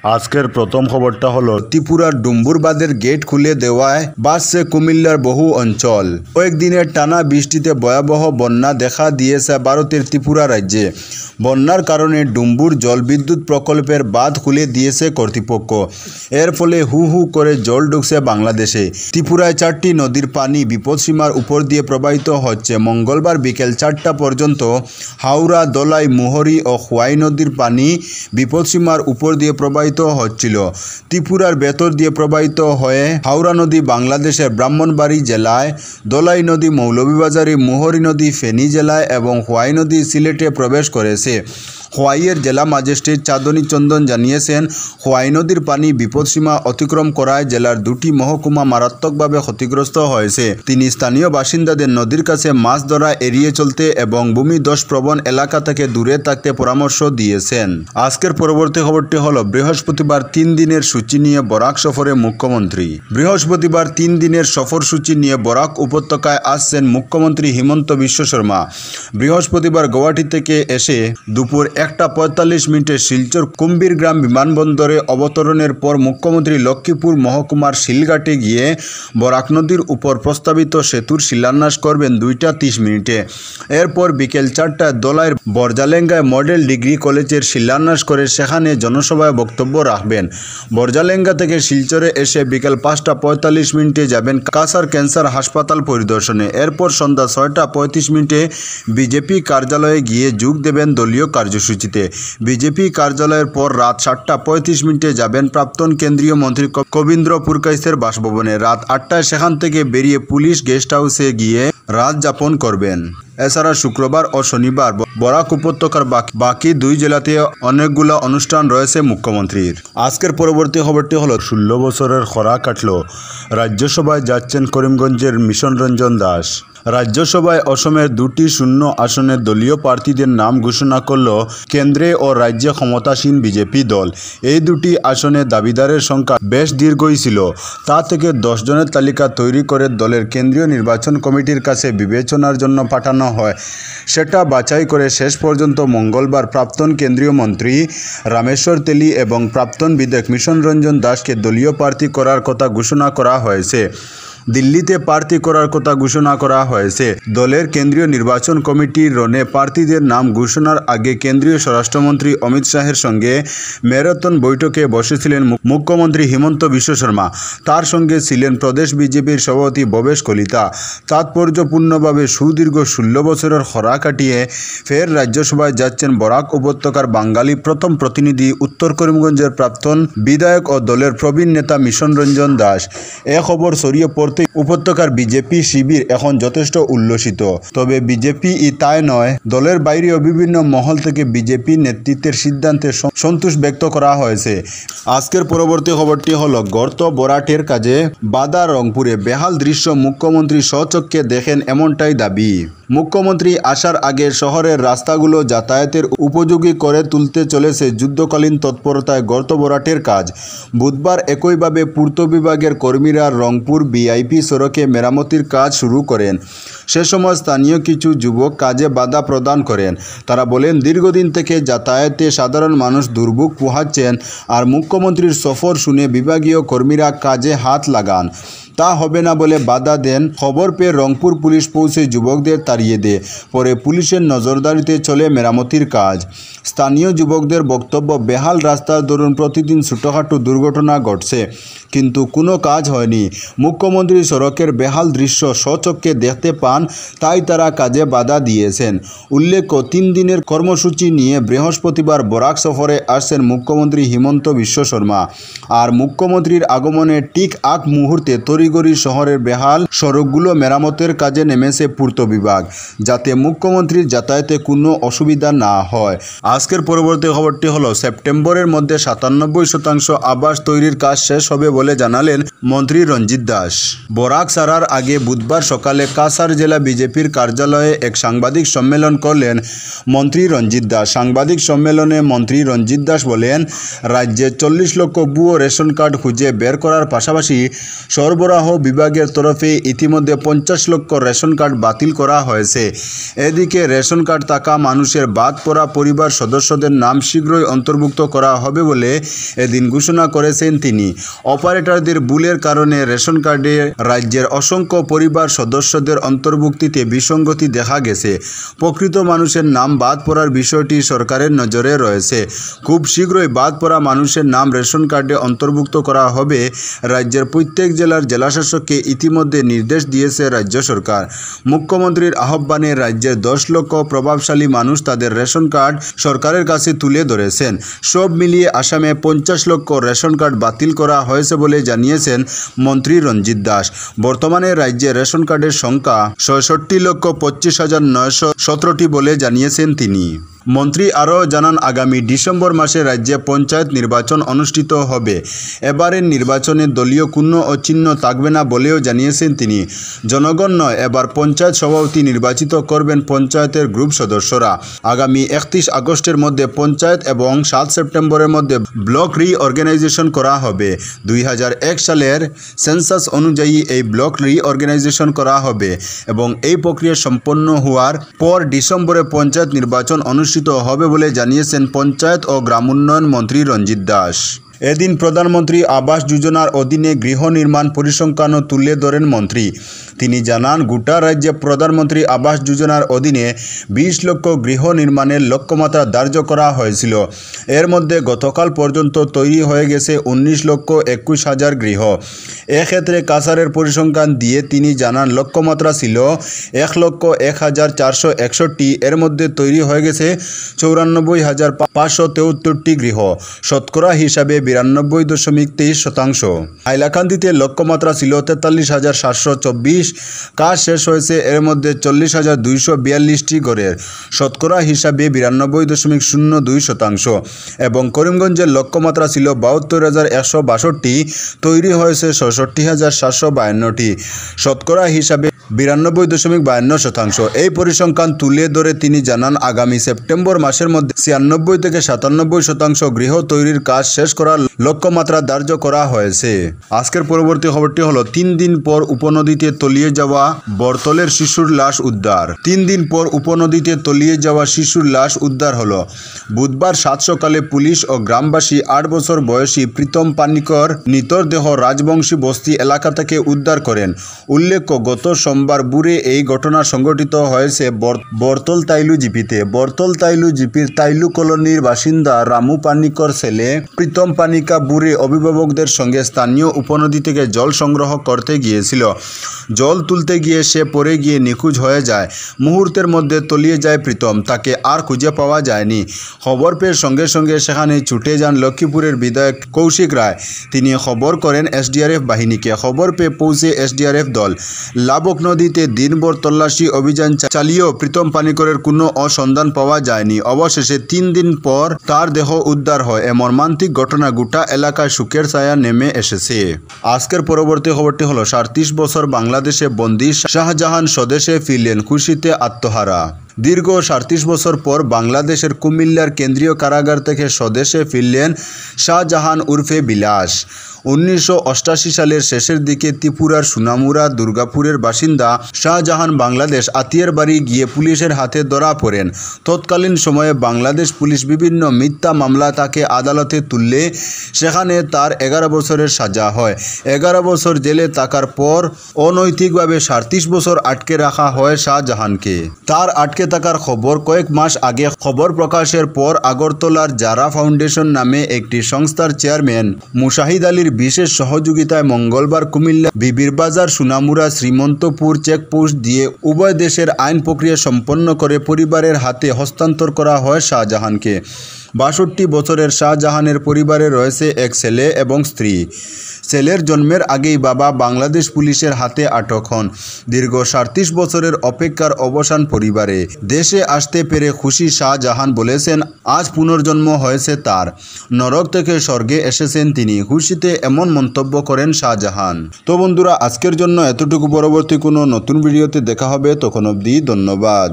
আজকের প্রথম খবরটা হলো ত্রিপুরার ডুম্বুরবাঁধের গেট খুলে দেওয়ায় বাড়ছে কুমিল্লার বহু অঞ্চল। কয়েকদিনের টানা বৃষ্টিতে ভয়াবহ বন্যা দেখা দিয়েছে ভারতের ত্রিপুরা রাজ্যে। বন্যার কারণে ডুম্বুর জলবিদ্যুৎ প্রকল্পের বাঁধ খুলে দিয়েছে কর্তৃপক্ষ। এর ফলে হু হু করে জল ঢুকছে বাংলাদেশে। ত্রিপুরায় 4টি নদীর পানি বিপদসীমার উপর দিয়ে প্রবাহিত হচ্ছে। মঙ্গলবার বিকেল 4টা পর্যন্ত হাওড়া, দলাই, মুহুরী ও খোয়াই নদীর পানি বিপদসীমার উপর দিয়ে প্রবাহিত হচ্ছিল। ত্রিপুরার ভেতর দিয়ে প্রবাহিত হয়ে হাওড়া নদী বাংলাদেশের ব্রাহ্মণবাড়ী জেলায়, দলাই নদী মৌলভীবাজারে, মুহুরী নদী ফেনী জেলায় এবং খোয়াই নদী সিলেটে প্রবেশ করেছে। খোয়াইয়ের জেলা ম্যাজিস্ট্রেট চাঁদনী চন্দন জানিয়েছেন, খোয়াই নদীর পানি বিপদসীমা অতিক্রম করায় জেলার 2টি মহকুমা মারাত্মকভাবে ক্ষতিগ্রস্ত হয়েছে। তিনি স্থানীয় বাসিন্দাদের নদীর কাছে মাছ ধরা এড়িয়ে চলতে এবং ভূমিধস প্রবণ এলাকা থেকে দূরে থাকতে পরামর্শ দিয়েছেন। আজকের পরবর্তী খবরটি হলো বৃহস্পতিবার 3 দিনের সূচি নিয়ে বরাক সফরে মুখ্যমন্ত্রী। বৃহস্পতিবার 3 দিনের সফরসূচি নিয়ে বরাক উপত্যকায় আসছেন মুখ্যমন্ত্রী হিমন্ত বিশ্ব শর্মা। বৃহস্পতিবার গুয়াহাটি থেকে এসে দুপুর 1:45 শিলচর কুম্ভীরগ্রাম বিমানবন্দরে অবতরণের পর মুখ্যমন্ত্রী লক্ষ্মীপুর মহকুমার শিলঘাটে গিয়ে বরাক নদীর উপর প্রস্তাবিত সেতুর শিলান্যাস করবেন 2:30। এরপর বিকেল 4টায় দলাইয়ের বরজালেঙ্গায় মডেল ডিগ্রি কলেজের শিলান্যাস করে সেখানে জনসভায় বক্তব্য রাখবেন। বরজালেঙ্গা থেকে শিলচরে এসে বিকেল 5:45 যাবেন কাছাড় ক্যান্সার হাসপাতাল পরিদর্শনে। এরপর সন্ধ্যা 6:35 বিজেপি কার্যালয়ে গিয়ে যোগ দেবেন দলীয় কার্যসূচিতে। বিজেপি কার্যালয়ের পর রাত 7:35 যাবেন প্রাক্তন কেন্দ্রীয় মন্ত্রী কবীন্দ্র পুরকাইসের বাসভবনে। রাত 8টায় সেখান থেকে বেরিয়ে পুলিশ গেস্ট হাউসে গিয়ে রাত যাপন করবেন। এছাড়া শুক্রবার ও শনিবার বরাক উপত্যকার বাকি 2 জেলাতে অনেকগুলো অনুষ্ঠান রয়েছে মুখ্যমন্ত্রীর। আজকের পরবর্তী খবরটি হলো 16 বছরের খরা কাটল। রাজ্যসভায় যাচ্ছেন করিমগঞ্জের মিশন রঞ্জন দাস। রাজ্যসভায় অসমের 2টি শূন্য আসনে দলীয় প্রার্থীদের নাম ঘোষণা করল কেন্দ্রে ও রাজ্যে ক্ষমতাসীন বিজেপি দল। এই 2টি আসনে দাবিদারের সংখ্যা বেশ দীর্ঘই ছিল। তা থেকে 10 জনের তালিকা তৈরি করে দলের কেন্দ্রীয় নির্বাচন কমিটির কাছে বিবেচনার জন্য পাঠানো হয়। সেটা বাছাই করে শেষ পর্যন্ত মঙ্গলবার প্রাক্তন কেন্দ্রীয় মন্ত্রী রামেশ্বর তেলী এবং প্রাক্তন বিধায়ক মিশন রঞ্জন দাসকে দলীয় প্রার্থী করার কথা ঘোষণা করা হয়েছে। দিল্লিতে প্রার্থী করার কথা ঘোষণা করা হয়েছে। দলের কেন্দ্রীয় নির্বাচন কমিটির রনে প্রার্থীদের নাম ঘোষণার আগে কেন্দ্রীয় স্বরাষ্ট্রমন্ত্রী অমিত শাহের সঙ্গে ম্যারাথন বৈঠকে বসেছিলেন মুখ্যমন্ত্রী হিমন্ত বিশ্ব শর্মা। তার সঙ্গে ছিলেন প্রদেশ বিজেপির সভাপতি ভবেশ কলিতা। তাৎপর্যপূর্ণভাবে সুদীর্ঘ 16 বছরের খরা কাটিয়ে ফের রাজ্যসভায় যাচ্ছেন বরাক উপত্যকার বাঙালি প্রথম প্রতিনিধি, উত্তর করিমগঞ্জের প্রাক্তন বিধায়ক ও দলের প্রবীণ নেতা মিশন রঞ্জন দাস। এ খবর ছড়িয়ে পড়তে উপত্যকার বিজেপি শিবির এখন যথেষ্ট উল্লসিত। তবে বিজেপি তাই নয়, দলের বাইরেও বিভিন্ন মহল থেকে বিজেপি নেতৃত্বের সিদ্ধান্তে সন্তোষ ব্যক্ত করা হয়েছে। আজকের পরবর্তী খবরটি হলো গর্ত ভরাটের কাজে বাধা রংপুরে। বেহাল দৃশ্য মুখ্যমন্ত্রী স্বচক্ষে দেখেন এমনটাই দাবি। মুখ্যমন্ত্রী আসার আগে শহরের রাস্তাগুলো যাতায়াতের উপযোগী করে তুলতে চলেছে যুদ্ধকালীন তৎপরতায় গর্ত ভরাটের কাজ। বুধবার একইভাবে পূর্ত বিভাগের কর্মীরা রংপুর ভিআইপি সড়কে মেরামতির কাজ শুরু করেন। সে সময় স্থানীয় কিছু যুবক কাজে বাধা প্রদান করেন। তারা বলেন, দীর্ঘদিন থেকে যাতায়াতে সাধারণ মানুষ দুর্ভোগ পোহাচ্ছেন, আর মুখ্যমন্ত্রীর সফর শুনে বিভাগীয় কর্মীরা কাজে হাত লাগান। তা হবে না বলে বাধা দেন। খবর পেয়ে রংপুর পুলিশ পৌঁছে যুবকদের তাড়িয়ে দেয়। পরে পুলিশের নজরদারিতে চলে মেরামতির কাজ। স্থানীয় যুবকদের বক্তব্য, বেহাল রাস্তার দরুন প্রতিদিন ছোটোখাটো দুর্ঘটনা ঘটছে, কিন্তু কোনো কাজ হয়নি। মুখ্যমন্ত্রী সড়কের বেহাল দৃশ্য স্বচক্ষে দেখতে পান, তাই তারা কাজে বাধা দিয়েছেন। উল্লেখ্য, 3 দিনের কর্মসূচি নিয়ে বৃহস্পতিবার বরাক সফরে আসছেন মুখ্যমন্ত্রী হিমন্ত বিশ্ব শর্মা। আর মুখ্যমন্ত্রীর আগমনের ঠিক আগ মুহূর্তে তড়িঘড়ি শহরের বেহাল সড়কগুলো মেরামতের কাজে নেমেছে পূর্ত বিভাগ, যাতে মুখ্যমন্ত্রীর যাতায়াতে কোনো অসুবিধা না হয়। আজকের পরবর্তী খবরটি হলো সেপ্টেম্বরের মধ্যে 97% আবাস তৈরির কাজ শেষ হবে বলে জানালেন মন্ত্রী রঞ্জিত দাস। বরাক ছাড়ার আগে বুধবার সকালে কাছাড় জেলা বিজেপির কার্যালয়ে এক সাংবাদিক সম্মেলন করলেন মন্ত্রী রঞ্জিত দাস। সাংবাদিক সম্মেলনে মন্ত্রী রঞ্জিত দাস বলেন, রাজ্যে 40 লক্ষ ভুয়ো রেশন কার্ড খুঁজে বের করার পাশাপাশি সরবরাহ সরবরাহ বিভাগের তরফে ইতিমধ্যে 50 লক্ষ রেশন কার্ড বাতিল করা হয়েছে। এদিকে রেশন কার্ড থাকা মানুষের বাদ পড়া পরিবার সদস্যদের নাম শীঘ্রই অন্তর্ভুক্ত করা হবে বলে এদিন ঘোষণা করেছেন তিনি। অপারেটরদের ভুলের কারণে রেশন কার্ডে রাজ্যের অসংখ্য পরিবার সদস্যদের অন্তর্ভুক্তিতে বিসঙ্গতি দেখা গেছে। প্রকৃত মানুষের নাম বাদ পড়ার বিষয়টি সরকারের নজরে রয়েছে। খুব শীঘ্রই বাদ পড়া মানুষের নাম রেশন কার্ডে অন্তর্ভুক্ত করা হবে। রাজ্যের প্রত্যেক জেলার জেলাশাসককে ইতিমধ্যে নির্দেশ দিয়েছে রাজ্য সরকার। মুখ্যমন্ত্রীর আহ্বানে রাজ্যের 10 লক্ষ প্রভাবশালী মানুষ তাদের রেশন কার্ড সরকারের কাছে তুলে ধরেছেন। সব মিলিয়ে আসামে 50 লক্ষ রেশন কার্ড বাতিল করা হয়েছে বলে জানিয়েছেন মন্ত্রী রঞ্জিত দাস। বর্তমানে রাজ্যে রেশন কার্ডের সংখ্যা 66,25,917টি বলে জানিয়েছেন তিনি। মন্ত্রী আরও জানান, আগামী ডিসেম্বর মাসে রাজ্যে পঞ্চায়েত নির্বাচন অনুষ্ঠিত হবে। এবারের নির্বাচনে দলীয় কোনো চিহ্ন থাকবে না বলেও জানিয়েছেন তিনি। জনগণ নয়, এবার পঞ্চায়েত সভাপতি নির্বাচিত করবেন পঞ্চায়েতের গ্রুপ সদস্যরা। আগামী 31 আগস্টের মধ্যে পঞ্চায়েত এবং 7 সেপ্টেম্বরের মধ্যে ব্লক রিঅর্গানাইজেশন করা হবে। 2001 সালের সেন্সাস অনুযায়ী এই ব্লক রিঅর্গানাইজেশন করা হবে এবং এই প্রক্রিয়া সম্পন্ন হওয়ার পর ডিসেম্বরে পঞ্চায়েত নির্বাচন অনুষ্ঠিত হবে বলে জানিয়েছেন পঞ্চায়েত ও গ্রামোন্নয়ন মন্ত্রী রঞ্জিত দাস। এদিন প্রধানমন্ত্রী আবাস যোজনার অধীনে গৃহ নির্মাণ পরিসংখ্যানও তুলে ধরেন মন্ত্রী। তিনি জানান, গোটা রাজ্যে প্রধানমন্ত্রী আবাস যোজনার অধীনে 20 লক্ষ গৃহ নির্মাণের লক্ষ্যমাত্রা ধার্য করা হয়েছিল। এর মধ্যে গতকাল পর্যন্ত তৈরি হয়ে গেছে 19,21,000 গৃহ। এক্ষেত্রে কাছারের পরিসংখ্যান দিয়ে তিনি জানান, লক্ষ্যমাত্রা ছিল 1,01,461। এর মধ্যে তৈরি হয়ে গেছে 94,573টি গৃহ, শতকরা হিসাবে 92.23%। হাইলাকান্দিতে লক্ষ্যমাত্রা ছিল 43,724। কাজ শেষ হয়েছে এর মধ্যে 40,242টি ঘরের, শতকরা হিসাবে 92.02%। এবং করিমগঞ্জের লক্ষ্যমাত্রা ছিল 72,162। তৈরি হয়েছে 66,752টি, শতকরা হিসাবে 92.52%। এই পরিসংখ্যান তুলে ধরে তিনি জানান, আগামী সেপ্টেম্বর মাসের মধ্যে 96 থেকে 97% গৃহ তৈরির কাজ শেষ করার লক্ষ্যমাত্রা ধার্য করা হয়েছে। আজকের পরবর্তী খবরটি হলো, 3 দিন পর উপনদীতে তলিয়ে যাওয়া বরতলের শিশুর লাশ উদ্ধার। 3 দিন পর উপনদীতে তলিয়ে যাওয়া শিশুর লাশ উদ্ধার হলো। বুধবার 7 সকালে পুলিশ ও গ্রামবাসী 8 বছর বয়সী প্রীতম পানিকর নিতর দেহ রাজবংশী বস্তি এলাকা থেকে উদ্ধার করেন। উল্লেখ্য, গত সোমবার ভোরে এই ঘটনা সংঘটিত হয়েছে বরতল তাইলু জিপিতে। বরতল তাইলু জিপির তাইলু কলোনির বাসিন্দা রামু পানিকর ছেলে প্রীতম পানিকা বুড়ে অভিভাবকদের সঙ্গে স্থানীয় উপনদী থেকে জল সংগ্রহ করতে গিয়েছিল। জল তুলতে গিয়ে সে পড়ে গিয়ে নিখোঁজ হয়ে যায়। মুহূর্তের মধ্যে তলিয়ে যায় প্রীতম। তাকে আর খুঁজে পাওয়া যায়নি। খবর পেয়ে সঙ্গে সঙ্গে সেখানে ছুটে যান লক্ষ্মীপুরের বিধায়ক কৌশিক রায়। তিনি খবর করেন এসডিআরএফ বাহিনীকে। খবর পেয়ে পৌঁছে এসডিআরএফ দল লাবক নদীতে দিনভর তল্লাশি অভিযান চালিয়েও প্রীতম পানিকরের কোনো সন্ধান পাওয়া যায়নি। অবশেষে 3 দিন পর তার দেহ উদ্ধার হয়। এ মর্মান্তিক ঘটনা গোটা এলাকায় শোকের ছায়া নেমে এসেছে। আজকের পরবর্তী খবরটি হলো, 37 বছর বাংলাদেশে বন্দী শাহজাহান স্বদেশে ফিরলেন, খুশিতে আত্মহারা। দীর্ঘ 37 বছর পর বাংলাদেশের কুমিল্লার কেন্দ্রীয় কারাগার থেকে স্বদেশে ফিরলেন শাহজাহান উর্ফে বিলাস। 1988 সালের শেষের দিকে ত্রিপুরার সুনামুরা দুর্গাপুরের বাসিন্দা শাহজাহান বাংলাদেশ আত্মীয়ের বাড়ি গিয়ে পুলিশের হাতে ধরা পড়েন। তৎকালীন সময়ে বাংলাদেশ পুলিশ বিভিন্ন মিথ্যা মামলা তাকে আদালতে তুললে সেখানে তার 11 বছরের সাজা হয়। 11 বছর জেলে থাকার পর অনৈতিকভাবে 37 বছর আটকে রাখা হয় শাহজাহানকে। তার আটকে থাকার খবর কয়েক মাস আগে খবর প্রকাশের পর আগরতলার জারা ফাউন্ডেশন নামে একটি সংস্থার চেয়ারম্যান মুশাহিদ আলীর বিশেষ সহযোগিতায় মঙ্গলবার কুমিল্লা বিবিরবাজার সুনামুরা শ্রীমন্তপুর চেকপোস্ট দিয়ে উভয় দেশের আইন প্রক্রিয়া সম্পন্ন করে পরিবারের হাতে হস্তান্তর করা হয় শাহজাহানকে। 62 বছরের শাহজাহানের পরিবারে রয়েছে এক ছেলে এবং স্ত্রী। ছেলের জন্মের আগেই বাবা বাংলাদেশ পুলিশের হাতে আটক হন। দীর্ঘ 37 বছরের অপেক্ষার অবসান পরিবারে। দেশে আসতে পেরে খুশি শাহজাহান বলেছেন, আজ পুনর্জন্ম হয়েছে তার। নরক থেকে স্বর্গে এসেছেন তিনি। খুশিতে এমন মন্তব্য করেন শাহজাহান। তো বন্ধুরা, আজকের জন্য এতটুকু। পরবর্তী কোনো নতুন ভিডিওতে দেখা হবে, তখন অবধি ধন্যবাদ।